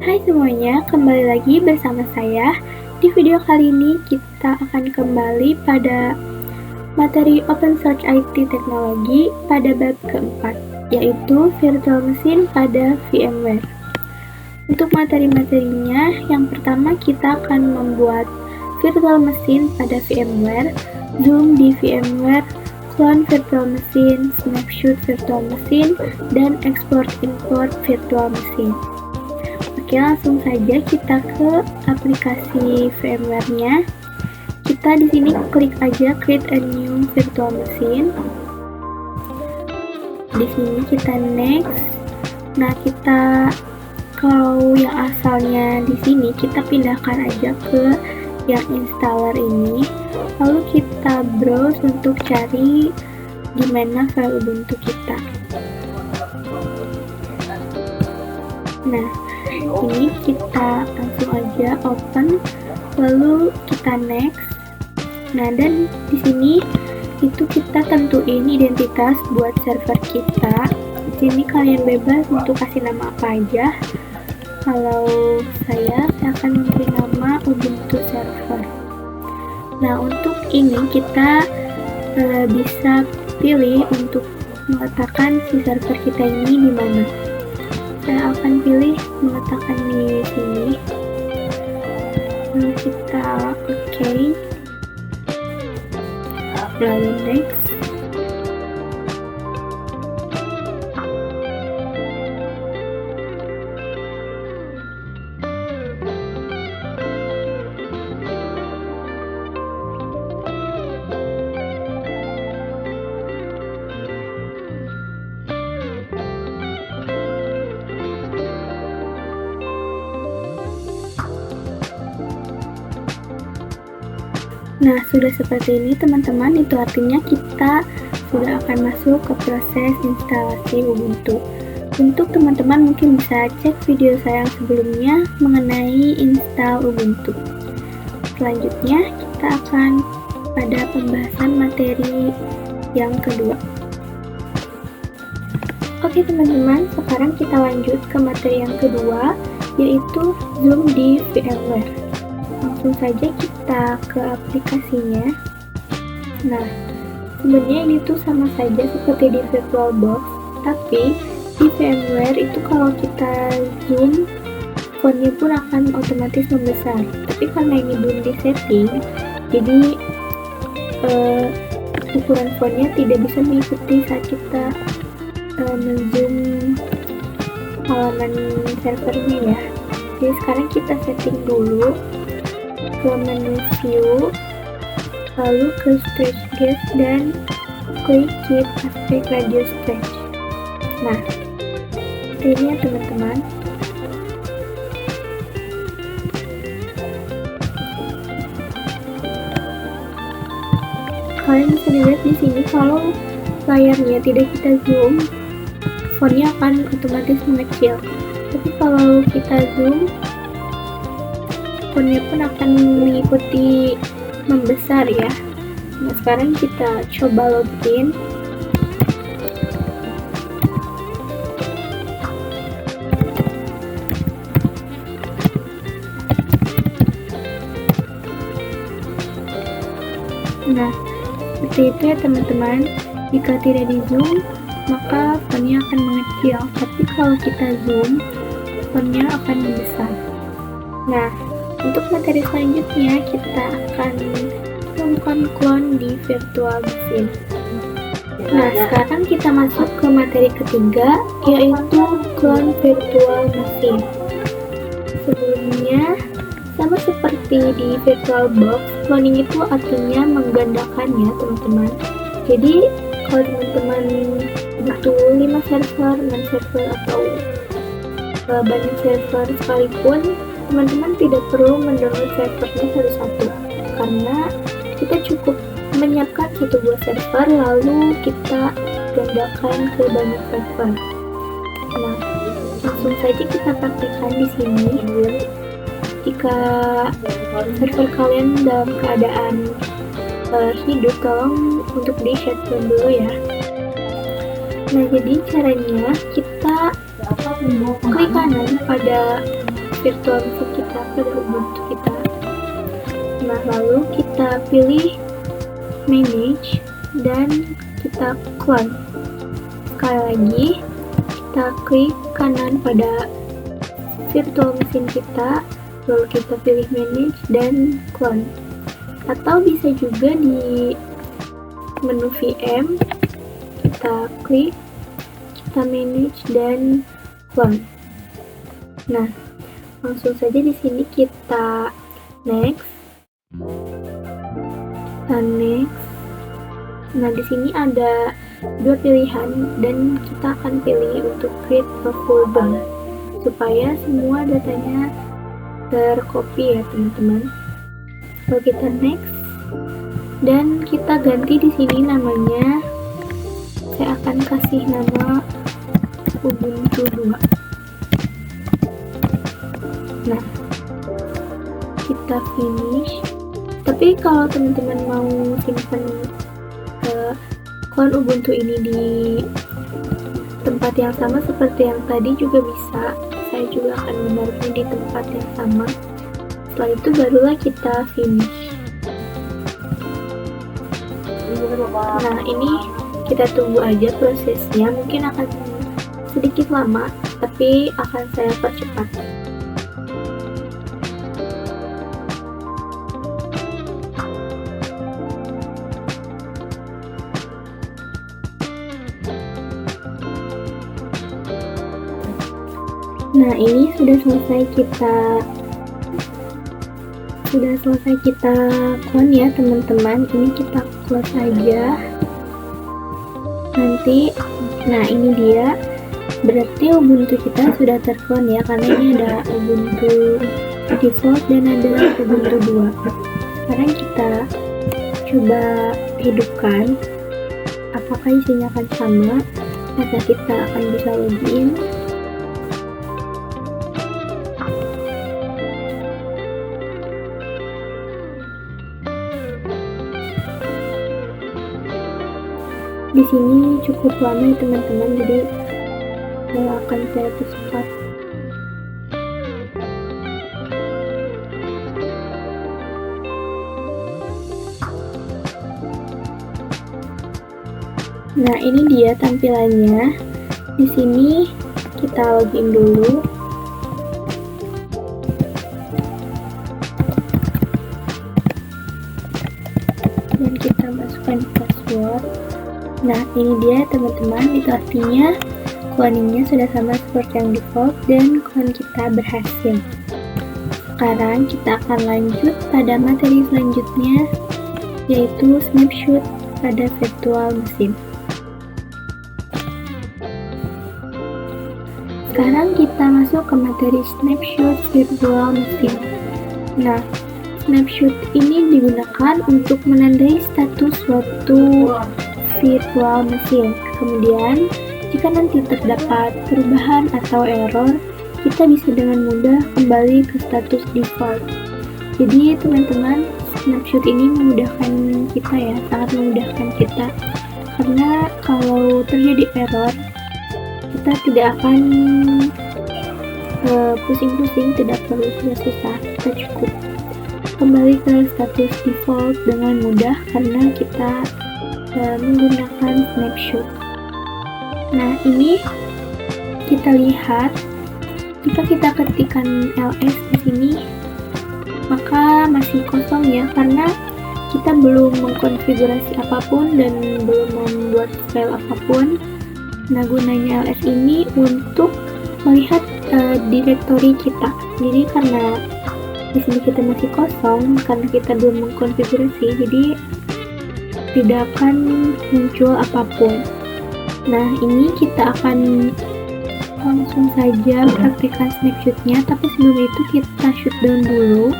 Hai semuanya, kembali lagi bersama saya. Di video kali ini kita akan kembali pada materi Open Source IT Teknologi pada bab keempat, yaitu virtual machine pada VMware. Untuk materi-materinya, yang pertama kita akan membuat virtual machine pada VMware, zoom di VMware, clone virtual machine, snapshot virtual machine, dan export-import virtual machine. Oke, langsung saja kita ke aplikasi VMware-nya. Kita di sini klik aja create a new virtual machine. Di sini kita next. Nah, kita kalau yang asalnya di sini kita pindahkan aja ke yang installer ini. Lalu kita browse untuk cari di mana file Ubuntu kita. Nah, ini kita langsung aja open, lalu kita next. Nah, dan di sini itu kita tentuin identitas buat server kita. Di sini kalian bebas untuk kasih nama apa aja. Kalau saya akan memberi nama Ubuntu server. Nah, untuk ini kita bisa pilih untuk meletakkan si server kita ini di mana. Saya akan pilih meletakkan di sini. Lalu kita oke. Lalu next. Nah, sudah seperti ini teman-teman, itu artinya kita sudah akan masuk ke proses instalasi Ubuntu. Untuk teman-teman mungkin bisa cek video saya yang sebelumnya mengenai install Ubuntu. Selanjutnya kita akan pada pembahasan materi yang kedua. Oke teman-teman, sekarang kita lanjut ke materi yang kedua, yaitu zoom di VMware. Langsung saja kita ke aplikasinya. Nah, sebenarnya ini tuh sama saja seperti di VirtualBox, tapi di VMware itu kalau kita zoom, fontnya pun akan otomatis membesar. Tapi karena ini belum disetting, jadi ukuran fontnya tidak bisa mengikuti saat kita men-zoom halaman servernya ya. Jadi sekarang kita setting dulu ke menu view, lalu ke stretch gauge dan klik keep aspect ratio stretch. Nah, ini ya teman-teman. Kalian bisa lihat di sini kalau layarnya tidak kita zoom, fontnya akan otomatis mengecil. Tapi kalau kita zoom, fontnya pun akan mengikuti membesar ya. Nah, sekarang kita coba login. Nah, seperti itu ya teman-teman. Jika tidak di zoom, maka fontnya akan mengecil. Tapi kalau kita zoom, fontnya akan membesar. Nah, untuk materi selanjutnya kita akan melakukan clone di virtual machine. Nah, sekarang kita masuk ke materi ketiga, yaitu clone virtual machine. Sebelumnya, sama seperti di VirtualBox, cloning itu artinya menggandakan ya teman-teman. Jadi, kalau teman-teman butuh 5 server, 6 server, atau banyak server sekalipun, teman-teman tidak perlu mendownload servernya satu-satu, karena kita cukup menyiapkan satu buah server lalu kita gandakan ke banyak server. Nah, langsung saja kita praktekkan di sini. Jika server kalian dalam keadaan hidup, tolong untuk di shutdown dulu ya. Nah, jadi caranya kita klik kanan pada virtual mesin kita, pada Ubuntu kita. Nah, lalu kita pilih manage dan kita clone. Sekali lagi kita klik kanan pada virtual mesin kita, lalu kita pilih manage dan clone. Atau bisa juga di menu VM kita klik, kita manage dan clone. Nah, langsung saja di sini kita next. Next. Nah, di sini ada dua pilihan dan kita akan pilih untuk create a full dump supaya semua datanya tercopy ya teman-teman. Lalu kita next dan kita ganti di sini namanya. Saya akan kasih nama Ubuntu 2. Nah, kita finish. Tapi kalau teman-teman mau simpan clone Ubuntu ini di tempat yang sama seperti yang tadi juga bisa. Saya juga akan menaruhnya di tempat yang sama. Setelah itu barulah kita finish. Nah, ini kita tunggu aja prosesnya. Mungkin akan sedikit lama, tapi akan saya percepat. Nah, ini sudah selesai kita clone ya teman-teman. Ini kita close aja. Nanti, nah ini dia. Berarti Ubuntu kita sudah terclone ya, karena ini ada Ubuntu default dan ada Ubuntu 2. Sekarang kita coba hidupkan. Apakah isinya akan sama? Maka kita akan bisa login. Di sini cukup lama ya teman-teman, jadi akan saya percepat. Nah, ini dia tampilannya. Di sini kita login dulu. Dan kita masukkan password. Nah, ini dia teman-teman, itu artinya cloningnya sudah sama seperti yang default dan clone kita berhasil. Sekarang kita akan lanjut pada materi selanjutnya, yaitu snapshot pada virtual mesin. Sekarang kita masuk ke materi snapshot virtual mesin. Nah, snapshot ini digunakan untuk menandai status suatu virtual mesin. Kemudian, jika nanti terdapat perubahan atau error, kita bisa dengan mudah kembali ke status default. Jadi teman-teman, snapshot ini memudahkan kita ya, sangat memudahkan kita. Karena kalau terjadi error, kita tidak akan pusing-pusing, tidak perlu susah-susah, kita cukup kembali ke status default dengan mudah karena kita menggunakan snapshot. Nah, ini kita lihat jika kita ketikkan ls di sini, maka masih kosong ya, karena kita belum mengkonfigurasi apapun dan belum membuat file apapun. Nah, gunanya ls ini untuk melihat direktori kita. Jadi karena di sini kita masih kosong karena kita belum mengkonfigurasi, jadi tidak akan muncul apapun. Nah, ini kita akan langsung saja praktekkan snapshotnya, tapi sebelum itu kita shutdown dulu.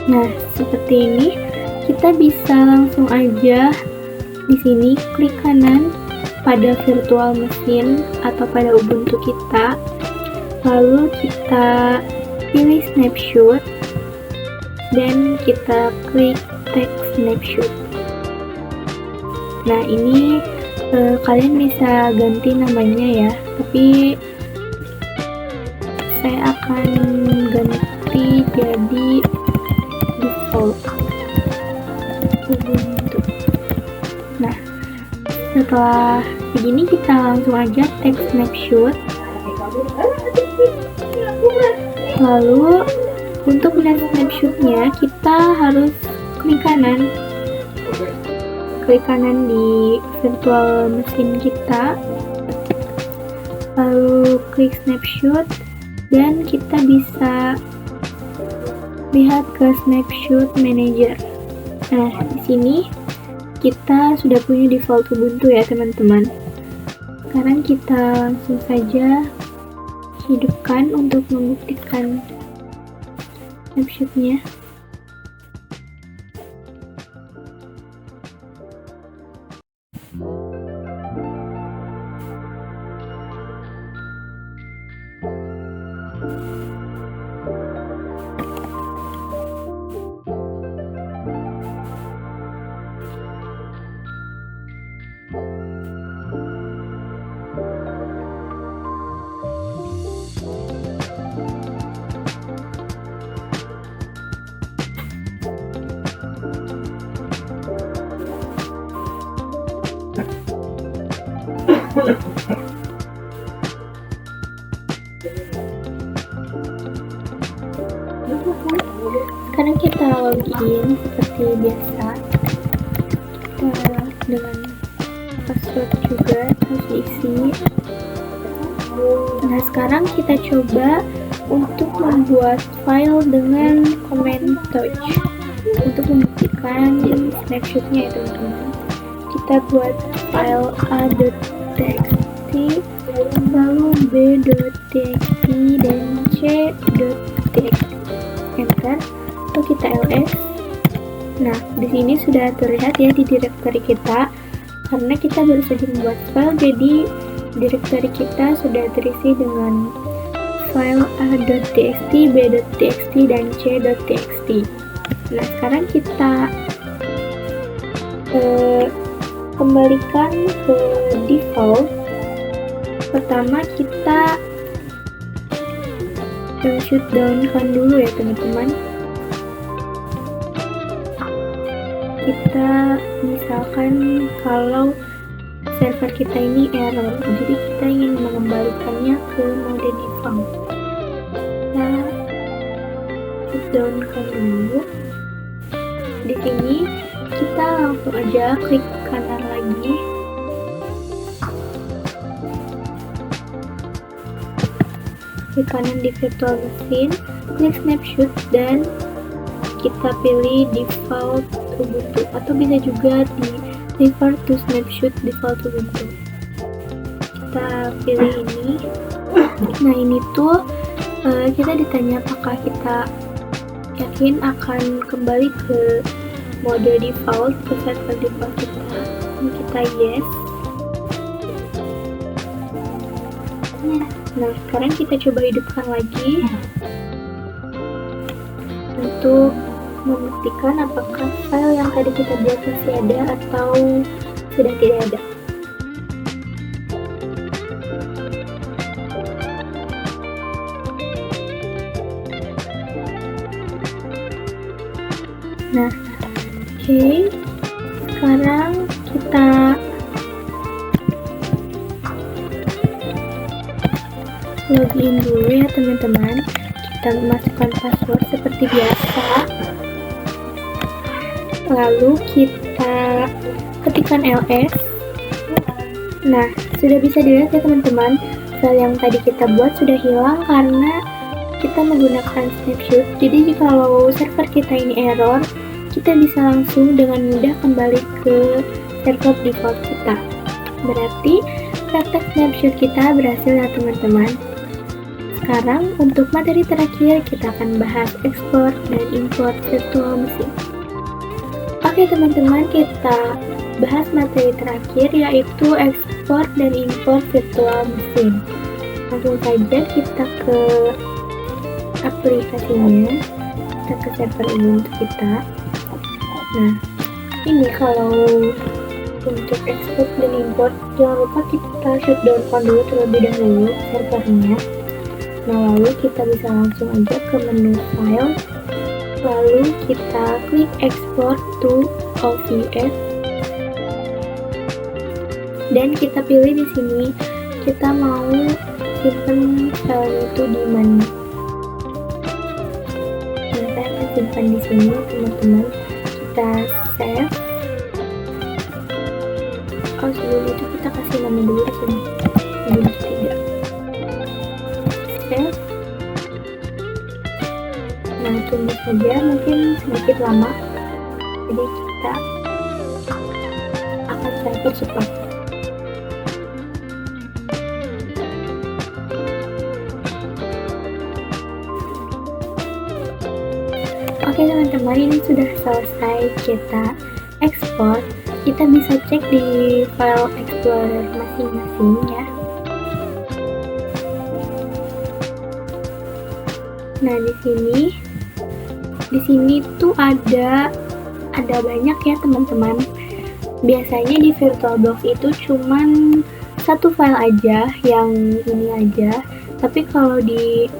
Nah, seperti ini kita bisa langsung aja di sini klik kanan pada virtual mesin atau pada Ubuntu kita, lalu kita pilih snapshot. dan kita klik text snapshot. Nah, ini kalian bisa ganti namanya ya, tapi saya akan ganti jadi default Ubuntu. Nah, setelah begini kita langsung aja text snapshot. Lalu untuk melihat snapshotnya kita harus klik kanan di virtual mesin kita, lalu klik snapshot dan kita bisa lihat ke snapshot manager. Nah, di sini kita sudah punya default Ubuntu ya teman-teman. Sekarang kita langsung saja hidupkan untuk membuktikan snapshotnya. Sekarang kita login seperti biasa, kita dengan password juga harus diisi. Nah, sekarang kita coba untuk membuat file dengan command touch untuk membuktikan snapshotnya ya teman-teman. Kita buat file a.txt, lalu b.txt dan c.txt. Enter, lalu kita ls. Nah, di sini sudah terlihat ya di directory kita, karena kita baru saja membuat file, jadi directory kita sudah terisi dengan file a.txt, b.txt dan c.txt. Nah, sekarang kita kembalikan ke default. Pertama kita shutdown-kan dulu ya teman-teman. Kita misalkan kalau server kita ini error, jadi kita ingin mengembalikannya ke mode default. Kita shutdown-kan dulu. Di sini kita langsung aja klik kanan lagi. Klik kanan di virtual machine, klik snapshot dan kita pilih default Ubuntu, atau bisa juga di revert to snapshot default Ubuntu. Kita pilih ini. Nah, ini tuh kita ditanya apakah kita yakin akan kembali ke mode default, ke server default kita. Ini kita yes. Nah, sekarang kita coba hidupkan lagi untuk membuktikan apakah file yang tadi kita buat masih ada atau sudah tidak ada. Nah, oke. Sekarang kita login dulu ya teman-teman. Kita masukkan password seperti biasa. Lalu kita ketikkan ls. Nah, sudah bisa dilihat ya teman-teman, file yang tadi kita buat sudah hilang karena kita menggunakan snapshot. Jadi jikalau server kita ini error, kita bisa langsung dengan mudah kembali ke server default kita. Berarti praktek snapshot kita berhasil ya teman-teman. Sekarang untuk materi terakhir kita akan bahas ekspor dan import virtual machine. Oke teman-teman, kita bahas materi terakhir yaitu ekspor dan import virtual machine. Langsung saja kita ke aplikasinya, kita kita ke server Ubuntu kita. Nah, ini kalau untuk export dan import, jangan lupa kita shutdown dulu terlebih dahulu servernya. Nah, lalu kita bisa langsung aja ke menu file, lalu kita klik export to OVS, dan kita pilih di sini kita mau simpan file itu di mana. Nah, saya akan simpan di sini, teman-teman. Kita save. Oh, sebelum itu kita kasih nama dulu di sini. Ubuntu 3. Save. Nah, tunggu saja, mungkin sedikit lama. Jadi kita akan server cepat. Oke teman-teman, ini sudah selesai kita ekspor. Kita bisa cek di file explorer masing-masing ya. Nah, di sini tuh ada banyak ya teman-teman. Biasanya di VirtualBox itu cuman satu file aja, yang ini aja. Tapi kalau di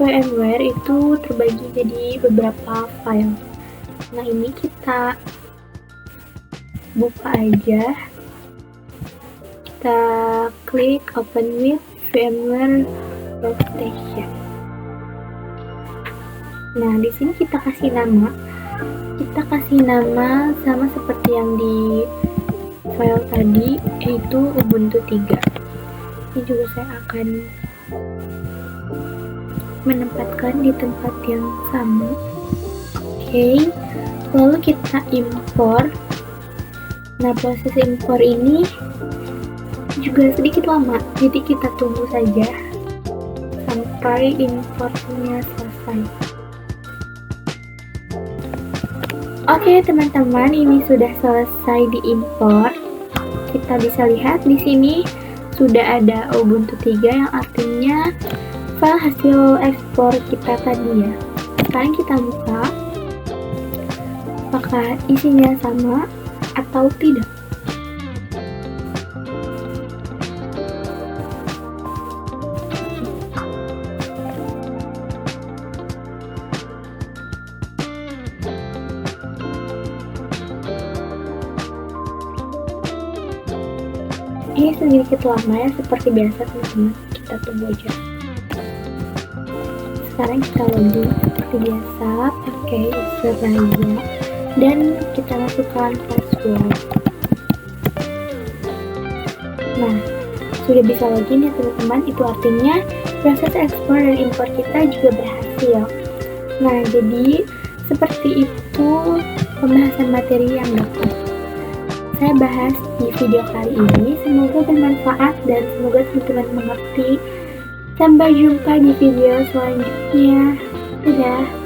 VMware itu terbagi jadi beberapa file. Nah, ini kita buka aja. Kita klik open with VMware Workstation. Nah, di sini kita kasih nama. Kita kasih nama sama seperti yang di file tadi, yaitu Ubuntu 3. Ini juga saya akan menempatkan di tempat yang sama. Oke, lalu kita impor. Nah, proses impor ini juga sedikit lama, jadi kita tunggu saja sampai importnya selesai. Oke teman-teman, ini sudah selesai diimpor. Kita bisa lihat di sini sudah ada Ubuntu 3, yang artinya file hasil ekspor kita tadi ya. Sekarang kita buka, apakah isinya sama atau tidak. Ini sedikit lama ya, seperti biasa teman-teman. Kita tunggu aja. Sekarang kita login seperti biasa, pakai usernya dan kita masukkan password. Nah, sudah bisa login ya teman-teman. Itu artinya proses ekspor dan impor kita juga berhasil. Nah, jadi seperti itu pembahasan materi yang dapat saya bahas di video kali ini. Semoga bermanfaat dan semoga teman-teman mengerti. Sampai jumpa di video selanjutnya. Dadah.